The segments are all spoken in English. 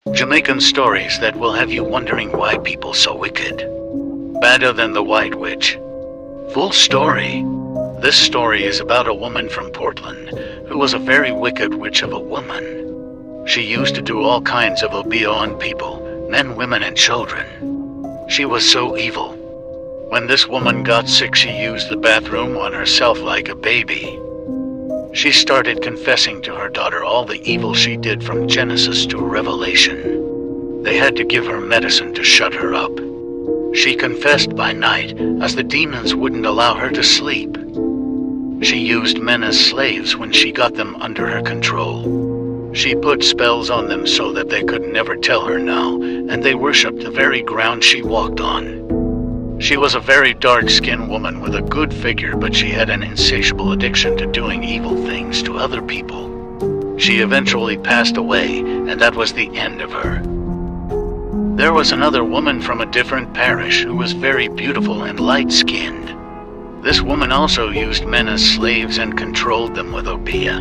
Jamaican stories that will have you wondering why people so wicked. Badda than the White Witch. Full story. This story is about a woman from Portland who was a very wicked witch of a woman. She used to do all kinds of obeah on people, men, women, and children. She was so evil. When this woman got sick, she used the bathroom on herself like a baby. She started confessing to her daughter all the evil she did from Genesis to Revelation. They had to give her medicine to shut her up. She confessed by night, as the demons wouldn't allow her to sleep. She used men as slaves when she got them under her control. She put spells on them so that they could never tell her now, and they worshipped the very ground she walked on. She was a very dark-skinned woman with a good figure, but she had an insatiable addiction to doing evil things to other people. She eventually passed away, and that was the end of her. There was another woman from a different parish who was very beautiful and light-skinned. This woman also used men as slaves and controlled them with obeah.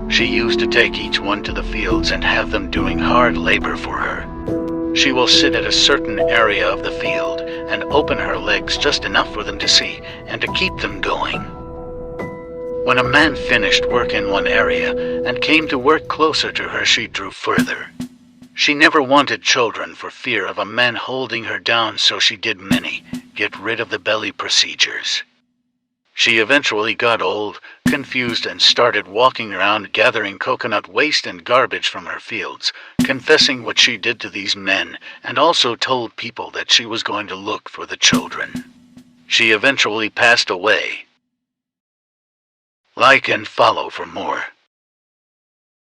She used to take each one to the fields and have them doing hard labor for her. She will sit at a certain area of the field and open her legs just enough for them to see and to keep them going. When a man finished work in one area and came to work closer to her, she drew further. She never wanted children for fear of a man holding her down, so she did many get rid of the belly procedures. She eventually got old, confused, and started walking around gathering coconut waste and garbage from her fields, confessing what she did to these men, and also told people that she was going to look for the children. She eventually passed away. Like and follow for more.